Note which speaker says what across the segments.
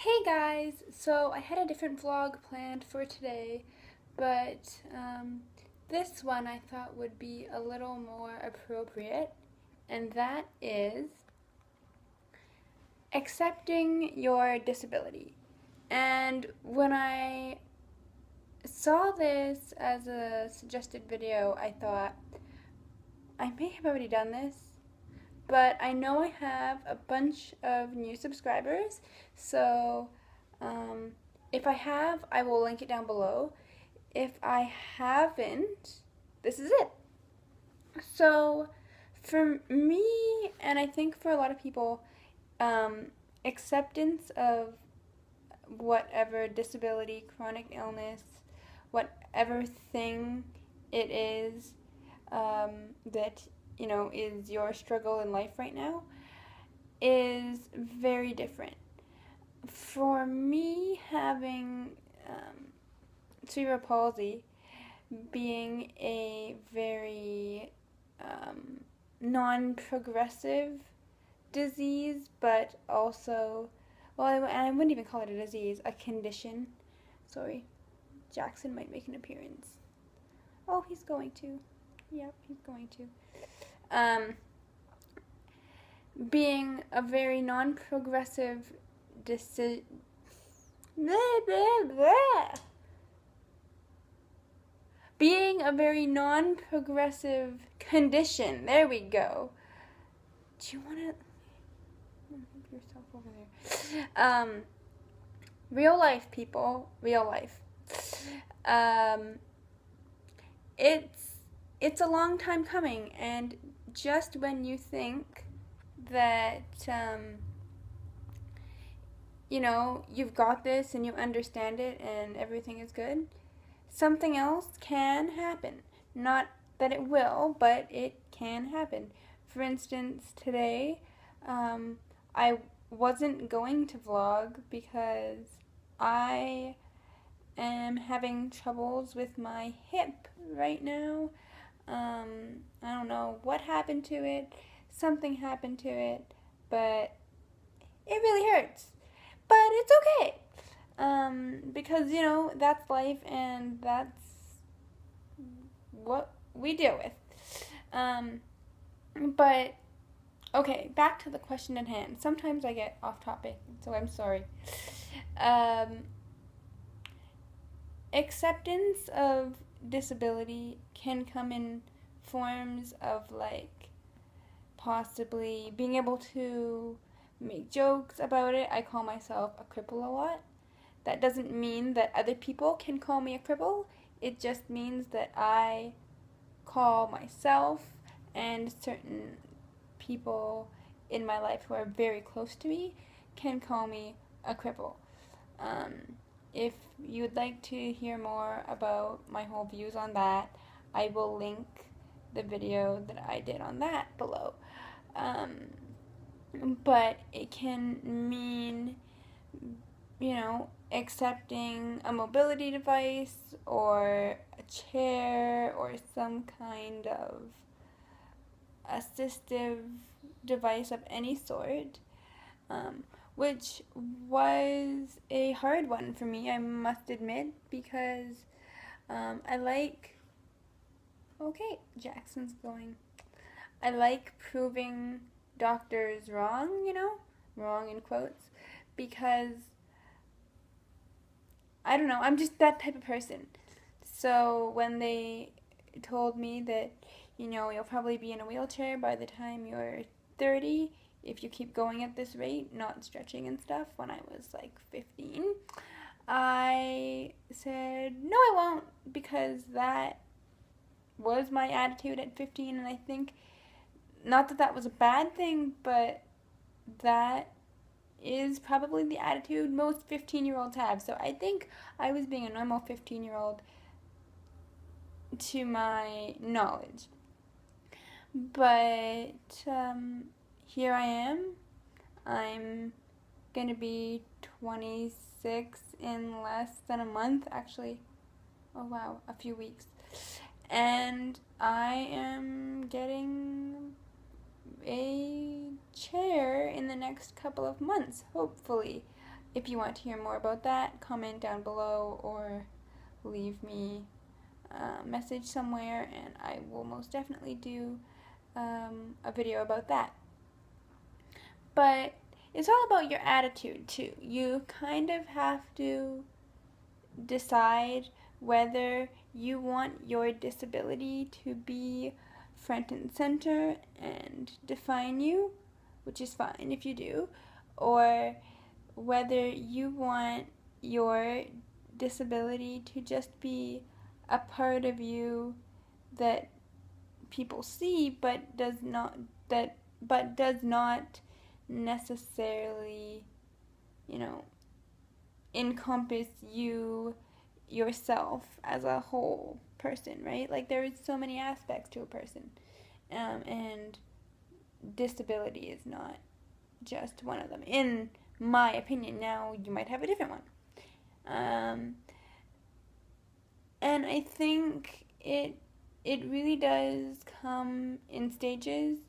Speaker 1: Hey guys! So I had a different vlog planned for today, but this one I thought would be a little more appropriate, and that is accepting your disability. And when I saw this as a suggested video, I thought, I may have already done this, but I know I have a bunch of new subscribers, so if I have, I will link it down below. If I haven't, this is it. So for me, and I think for a lot of people, acceptance of whatever disability, chronic illness, whatever thing it is that is your struggle in life right now is very different. For me, having cerebral palsy being a very non-progressive disease, but also, well, I wouldn't even call it a disease, a condition. Sorry, Jackson might make an appearance. Oh, he's going to. Yep, he's going to. Being a very non-progressive being a very non-progressive condition. There we go. Do you want to move yourself over there? Real life, people. Real life. It's a long time coming, and just when you think that you've got this and you understand it and everything is good, something else can happen. Not that it will, but it can happen. For instance, today I wasn't going to vlog because I am having troubles with my hip right now. I don't know what happened to it. Something happened to it, but it really hurts. But it's okay. Because, that's life and that's what we deal with. But, okay, back to the question at hand. Sometimes I get off topic, so I'm sorry. Acceptance of disability can come in forms of, like, possibly being able to make jokes about it. I call myself a cripple a lot. That doesn't mean that other people can call me a cripple. It just means that I call myself and certain people in my life who are very close to me can call me a cripple. If you'd like to hear more about my whole views on that, I will link the video that I did on that below. But it can mean, accepting a mobility device or a chair or some kind of assistive device of any sort, which was a hard one for me, I must admit, because okay, Jackson's going. I like proving doctors wrong, wrong in quotes, because I don't know, I'm just that type of person. So when they told me that, you'll probably be in a wheelchair by the time you're 30 if you keep going at this rate, not stretching and stuff, when I was like 15, I said, no, I won't, because that was my attitude at 15, and I think, not that that was a bad thing, but that is probably the attitude most 15-year-olds have. So I think I was being a normal 15-year-old to my knowledge. But here I am. I'm going to be 26 in less than a month, actually. Oh wow, a few weeks. And I am getting a chair in the next couple of months, hopefully. if you want to hear more about that, comment down below or leave me a message somewhere, and I will most definitely do a video about that. But it's all about your attitude too. You kind of have to decide whether you want your disability to be front and center and define you, which is fine if you do, or whether you want your disability to just be a part of you that people see but does not necessarily, encompass you yourself as a whole person, right? Like, there is so many aspects to a person, and disability is not just one of them, in my opinion. Now, you might have a different one. And I think it really does come in stages.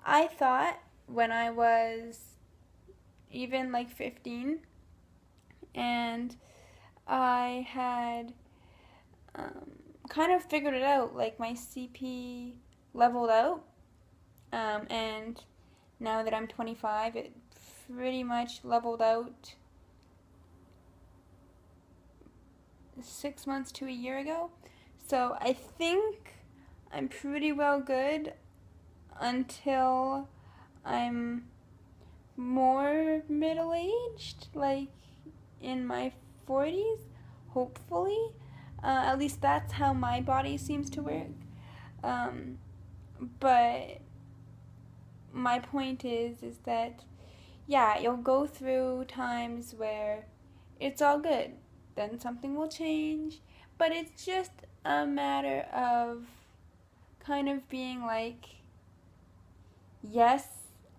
Speaker 1: I thought when I was even like 15 and I had kind of figured it out, like my CP leveled out, and now that I'm 25, it pretty much leveled out 6 months to a year ago. So I think I'm pretty well good until I'm more middle-aged, like in my 40s, hopefully. At least that's how my body seems to work. But my point is that, yeah, you'll go through times where it's all good. Then something will change. But it's just a matter of kind of being like, yes,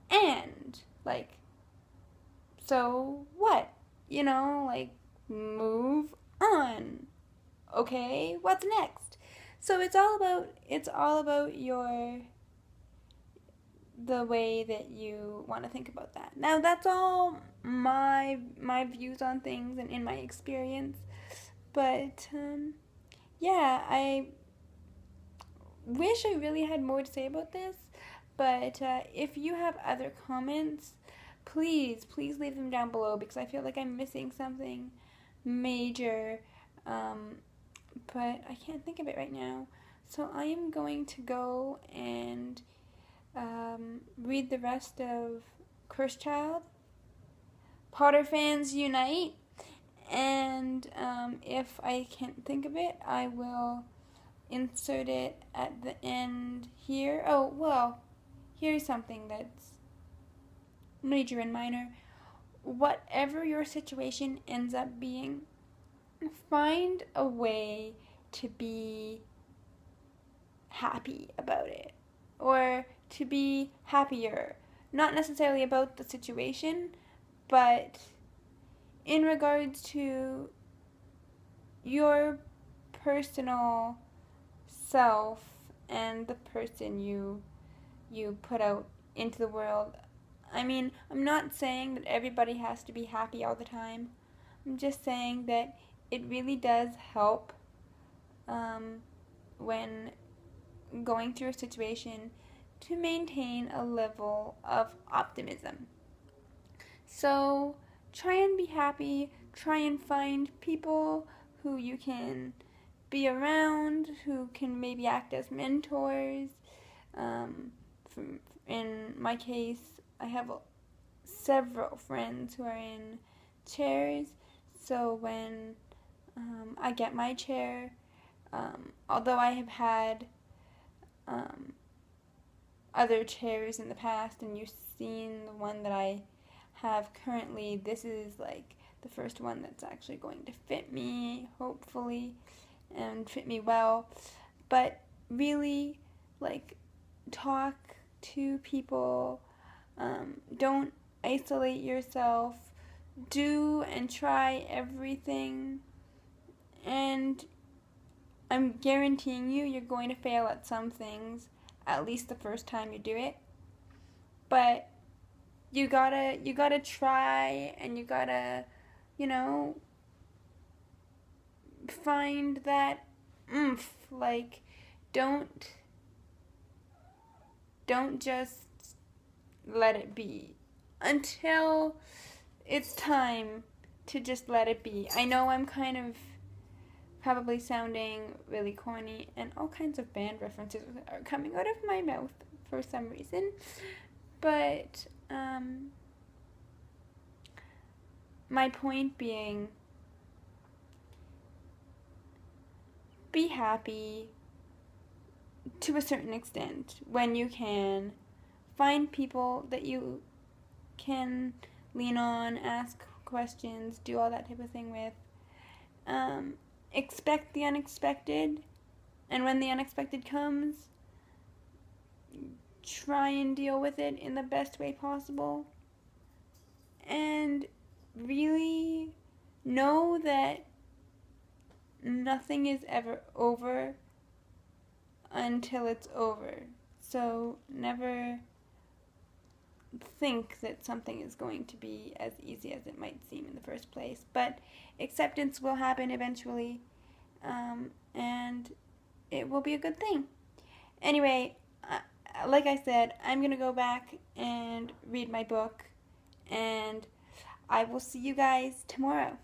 Speaker 1: and, like, so what? Like, move on. Okay, what's next? So it's all about the way that you want to think about that. Now, that's all my views on things and in my experience. But yeah, I wish I really had more to say about this. But if you have other comments, please leave them down below, because I feel like I'm missing something major, but I can't think of it right now. So I am going to go and read the rest of Cursed Child. Potter fans unite, and if I can't think of it, I will insert it at the end here. Oh, well, here's something that's major and minor. Whatever your situation ends up being, find a way to be happy about it, or to be happier. Not necessarily about the situation, but in regards to your personal self and the person you put out into the world. I mean, I'm not saying that everybody has to be happy all the time. I'm just saying that it really does help when going through a situation to maintain a level of optimism. So try and be happy. Try and find people who you can be around, who can maybe act as mentors. In my case, I have several friends who are in chairs, so when I get my chair, although I have had other chairs in the past, and you've seen the one that I have currently, this is like the first one that's actually going to fit me, hopefully, and fit me well. But really, like, talk to people. Don't isolate yourself. Do and try everything, and I'm guaranteeing you're going to fail at some things, at least the first time you do it. But you gotta try, and you gotta you know, find that oomph. Like, don't just let it be until it's time to just let it be. I know I'm kind of probably sounding really corny, and all kinds of band references are coming out of my mouth for some reason, but my point being, be happy to a certain extent when you can. Find people that you can lean on, ask questions, do all that type of thing with. Expect the unexpected, and when the unexpected comes, try and deal with it in the best way possible. And really know that nothing is ever over until it's over. So never think that something is going to be as easy as it might seem in the first place. But acceptance will happen eventually, and it will be a good thing. Anyway, like I said, I'm going to go back and read my book, and I will see you guys tomorrow.